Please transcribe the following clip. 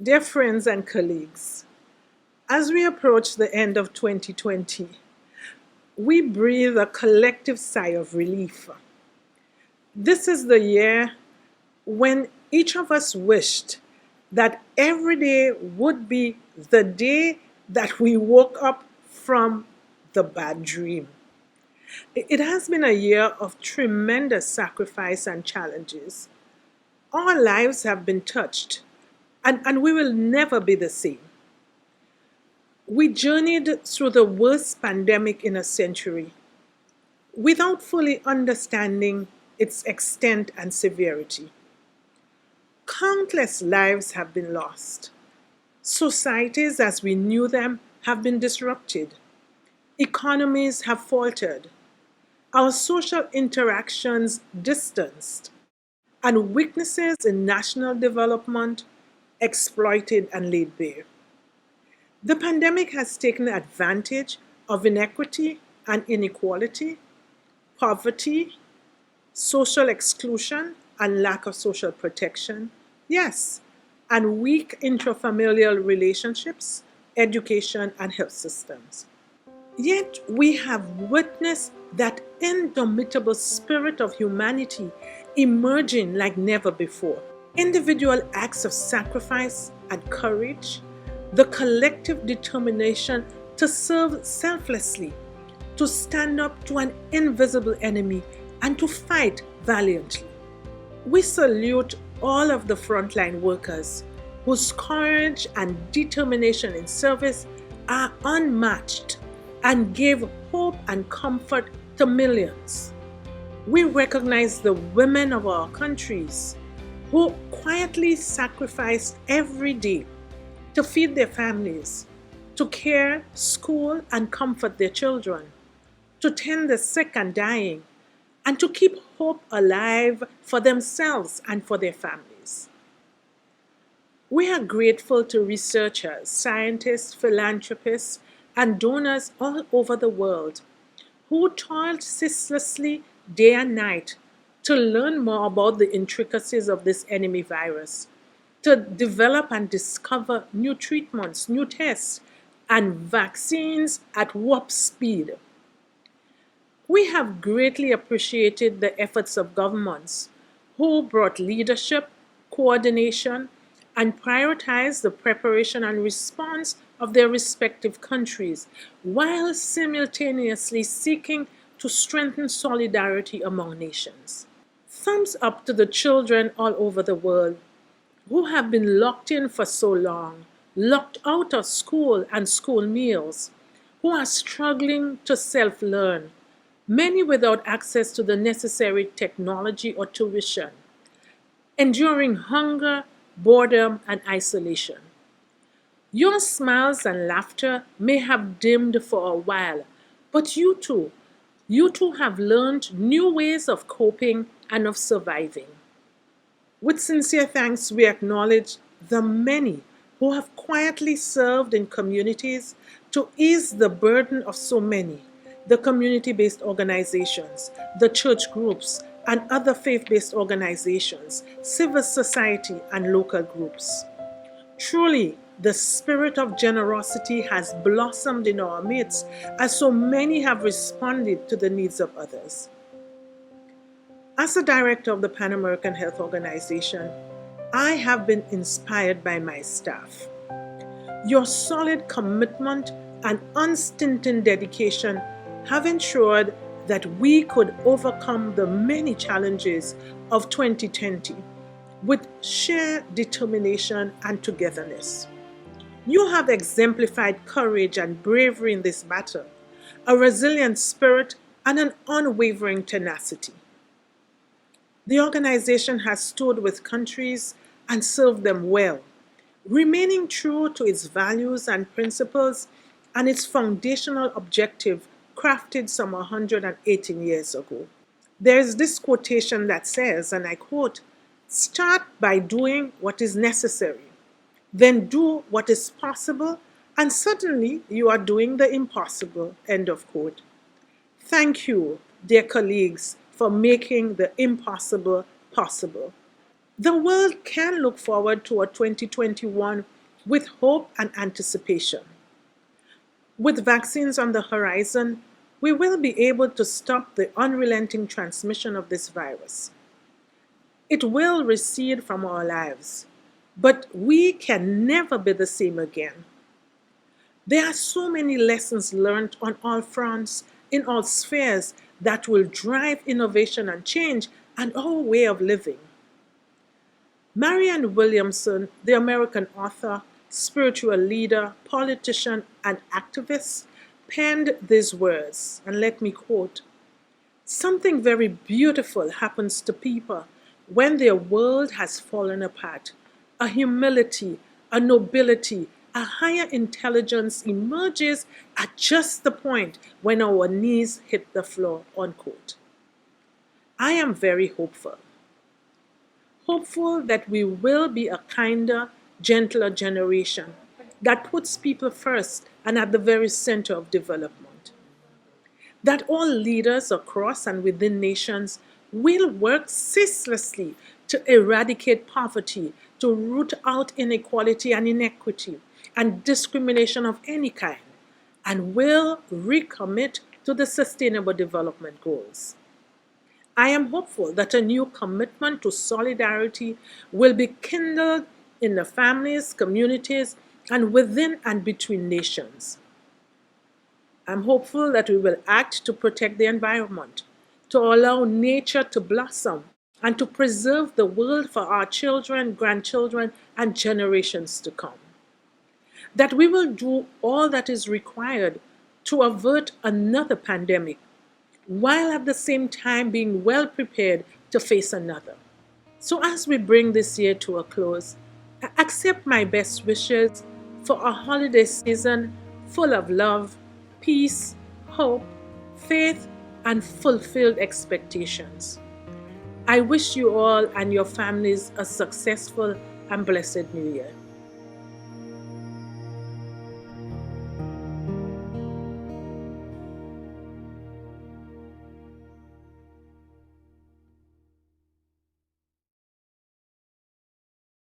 Dear friends and colleagues, as we approach the end of 2020, we breathe a collective sigh of relief. This is the year when each of us wished that every day would be the day that we woke up from the bad dream. It has been a year of tremendous sacrifice and challenges. Our lives have been touched, and we will never be the same. We journeyed through the worst pandemic in a century without fully understanding its extent and severity. Countless lives have been lost. Societies as we knew them have been disrupted. Economies have faltered. Our social interactions distanced, and weaknesses in national development exploited and laid bare. The pandemic has taken advantage of inequity and inequality, poverty, social exclusion, and lack of social protection. Yes, and weak intrafamilial relationships, education, and health systems. Yet we have witnessed that indomitable spirit of humanity emerging like never before. Individual acts of sacrifice and courage, the collective determination to serve selflessly, to stand up to an invisible enemy, and to fight valiantly. We salute all of the frontline workers whose courage and determination in service are unmatched and gave hope and comfort to millions. We recognize the women of our countries who quietly sacrifice every day to feed their families, to care, school, and comfort their children, to tend the sick and dying, and to keep hope alive for themselves and for their families. We are grateful to researchers, scientists, philanthropists, and donors all over the world who toiled ceaselessly day and night to learn more about the intricacies of this enemy virus, to develop and discover new treatments, new tests, and vaccines at warp speed. We have greatly appreciated the efforts of governments who brought leadership, coordination, and prioritized the preparation and response of their respective countries while simultaneously seeking to strengthen solidarity among nations. Thumbs up to the children all over the world who have been locked in for so long, locked out of school and school meals, who are struggling to self learn, many without access to the necessary technology or tuition, enduring hunger, boredom, and isolation. Your smiles and laughter may have dimmed for a while, but you too have learned new ways of coping and of surviving. With sincere thanks, we acknowledge the many who have quietly served in communities to ease the burden of so many, the community based organizations, the church groups, and other faith based organizations, civil society, and local groups. Truly, the spirit of generosity has blossomed in our midst as so many have responded to the needs of others. As the director of the Pan American Health Organization, I have been inspired by my staff. Your solid commitment and unstinting dedication have ensured that we could overcome the many challenges of 2020 with sheer determination and togetherness. You have exemplified courage and bravery in this battle, a resilient spirit, and an unwavering tenacity. The organization has stood with countries and served them well, remaining true to its values and principles and its foundational objective crafted some 118 years ago. There is this quotation that says, and I quote, "Start by doing what is necessary, then do what is possible, and suddenly you are doing the impossible." End of quote. Thank you, dear colleagues, for making the impossible possible. The world can look forward to a 2021 with hope and anticipation. With vaccines on the horizon, we will be able to stop the unrelenting transmission of this virus. It will recede from our lives, but we can never be the same again. There are so many lessons learned on all fronts, in all spheres, that will drive innovation and change and our way of living. Marianne Williamson, the American author, spiritual leader, politician, and activist, penned these words, and let me quote: "Something very beautiful happens to people when their world has fallen apart. A humility, a nobility, a higher intelligence emerges at just the point when our knees hit the floor," unquote. I am very hopeful. Hopeful that we will be a kinder, gentler generation that puts people first and at the very center of development. That all leaders across and within nations will work ceaselessly to eradicate poverty, to root out inequality and inequity and discrimination of any kind, and will recommit to the Sustainable Development Goals. I am hopeful that a new commitment to solidarity will be kindled in the families, communities, and within and between nations. I'm hopeful that we will act to protect the environment, to allow nature to blossom, and to preserve the world for our children, grandchildren, and generations to come. That we will do all that is required to avert another pandemic, while at the same time being well prepared to face another. So, as we bring this year to a close, I accept my best wishes for a holiday season full of love, peace, hope, faith, and fulfilled expectations. I wish you all and your families a successful and blessed New Year.